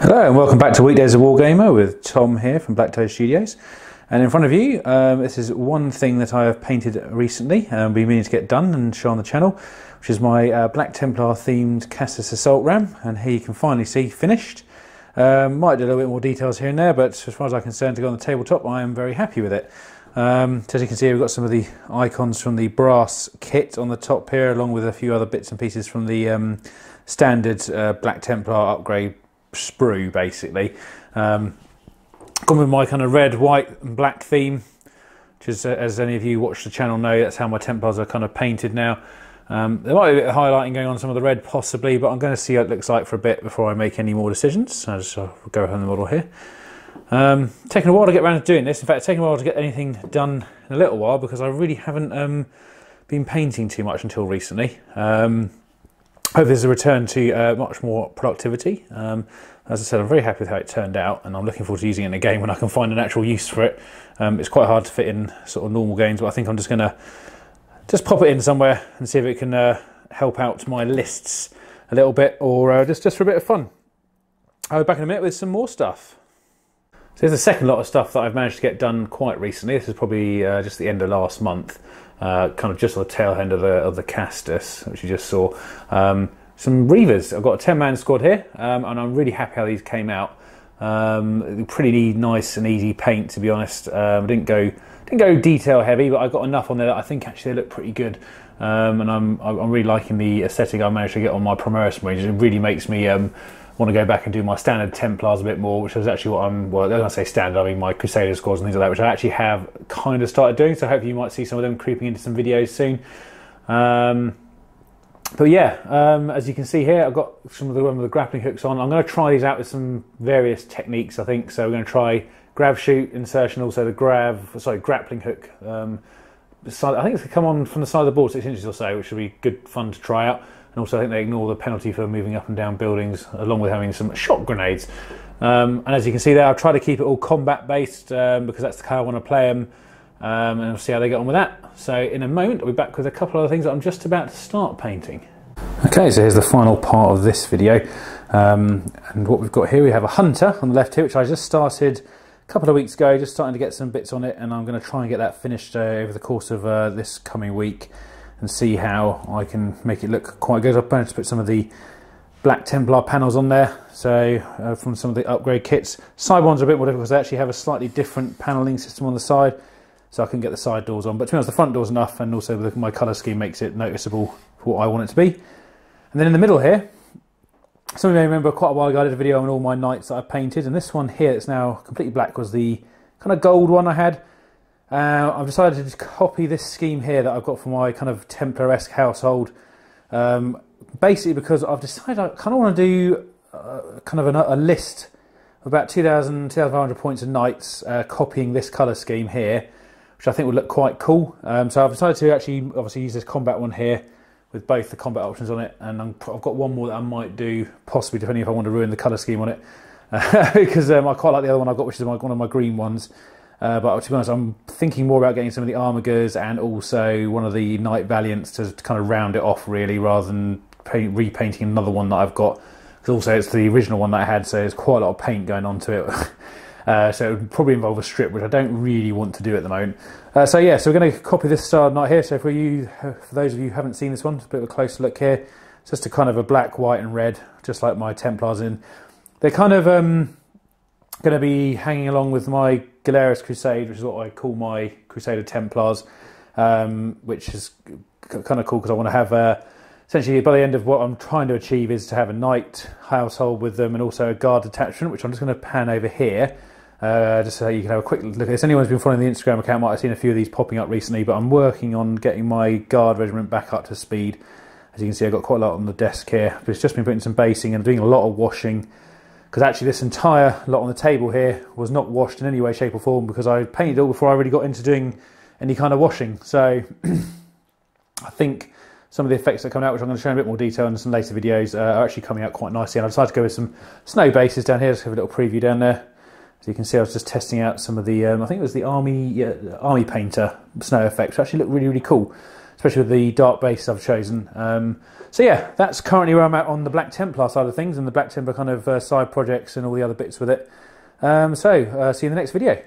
Hello and welcome back to Weekdays of Wargamer with Tom here from BlackToad Studios. And in front of you, this is one thing that I have painted recently, been meaning to get done and show on the channel, which is my Black Templar themed Castus Assault Ram. And here you can finally see finished. Might do a little bit more details here and there, but as far as I'm concerned to go on the tabletop, I am very happy with it. So as you can see, we've got some of the icons from the brass kit on the top here, along with a few other bits and pieces from the standard Black Templar upgrade sprue, basically. Gone with my kind of red, white and black theme, which is, as any of you watch the channel know, that's how my Templars are kind of painted now. There might be a bit of highlighting going on some of the red possibly, but I'm going to see what it looks like for a bit before I make any more decisions. So I'll go ahead on the model here. Taking a while to get around to doing this. In fact, it's taken a while to get anything done in a little while because I really haven't been painting too much until recently. Hope there's a return to much more productivity. As I said, I'm very happy with how it turned out, and I'm looking forward to using it in a game when I can find an actual use for it. It's quite hard to fit in sort of normal games, but I think I'm just going to pop it in somewhere and see if it can help out my lists a little bit, or just for a bit of fun. I'll be back in a minute with some more stuff. So here's the second lot of stuff that I've managed to get done quite recently. This is probably just the end of last month. Kind of just on the tail end of the Castus, which you just saw. Some Reivers. I've got a 10-man squad here, and I'm really happy how these came out. Pretty nice and easy paint, to be honest. Didn't go detail heavy, but I got enough on there that I think actually they look pretty good. And I'm really liking the aesthetic I managed to get on my Primaris range. It really makes me want to go back and do my standard Templars a bit more, which is actually what well, when I say standard, I mean my Crusader squads and things like that, which I actually have kind of started doing, so hopefully you might see some of them creeping into some videos soon. But yeah, as you can see here, I've got some of the grappling hooks on. I'm going to try these out with some various techniques, I think. So we're going to try grab, shoot, insertion, also the grappling hook. I think it's come on from the side of the board 6 inches or so, which will be good fun to try out. And also I think they ignore the penalty for moving up and down buildings, along with having some shot grenades. And as you can see there, I'll try to keep it all combat based because that's the how I want to play them. And we'll see how they get on with that. So in a moment, I'll be back with a couple of other things that I'm just about to start painting. Okay, so here's the final part of this video. And what we've got here, we have a hunter on the left here, which I just started a couple of weeks ago, just starting to get some bits on it, and I'm going to try and get that finished over the course of this coming week and see how I can make it look quite good. I've managed to put some of the Black Templar panels on there, so from some of the upgrade kits. Side ones are a bit more difficult because they actually have a slightly different panelling system on the side, so I can get the side doors on. But to be honest, the front door's enough, and also my colour scheme makes it noticeable for what I want it to be. And then in the middle here, some of you may remember quite a while ago I did a video on all my knights that I painted, and this one here that's now completely black was the kind of gold one I had. I've decided to copy this scheme here that I've got for my kind of Templar-esque household, basically because I've decided I kind of want to do kind of a list of about 2,500 points of knights, copying this colour scheme here, which I think would look quite cool. So I've decided to actually obviously use this combat one here with both the combat options on it, and I've got one more that I might do, possibly depending if I want to ruin the colour scheme on it, because I quite like the other one I've got, which is one of my green ones. But to be honest, I'm thinking more about getting some of the Armigers and also one of the Knight Valiants to kind of round it off, really, rather than repainting another one that I've got. Because also it's the original one that I had, so there's quite a lot of paint going onto it. So it would probably involve a strip, which I don't really want to do at the moment. So yeah, so we're going to copy this style knight here. So for those of you who haven't seen this one, it's a bit of a closer look here. It's just a kind of a black, white and red, just like my Templars in. They're kind of going to be hanging along with my Galerius Crusade, which is what I call my Crusader Templars, which is kind of cool because I want to have essentially by the end of what I'm trying to achieve is to have a knight household with them and also a guard detachment, which I'm just going to pan over here just so you can have a quick look at this. Anyone who's been following the Instagram account might have seen a few of these popping up recently, but I'm working on getting my guard regiment back up to speed. As you can see, I've got quite a lot on the desk here, but it's just been putting some basing and doing a lot of washing, because actually this entire lot on the table here was not washed in any way, shape or form, because I painted it all before I really got into doing any kind of washing. So I think some of the effects that come out, which I'm going to show in a bit more detail in some later videos, are actually coming out quite nicely. And I decided to go with some snow bases down here. Just have a little preview down there. As you can see, I was just testing out some of the, I think it was the Army Painter snow effects, which actually look really, really cool. especially with the dark base I've chosen. So yeah, that's currently where I'm at on the Black Templar side of things and the Black Templar kind of side projects and all the other bits with it. See you in the next video.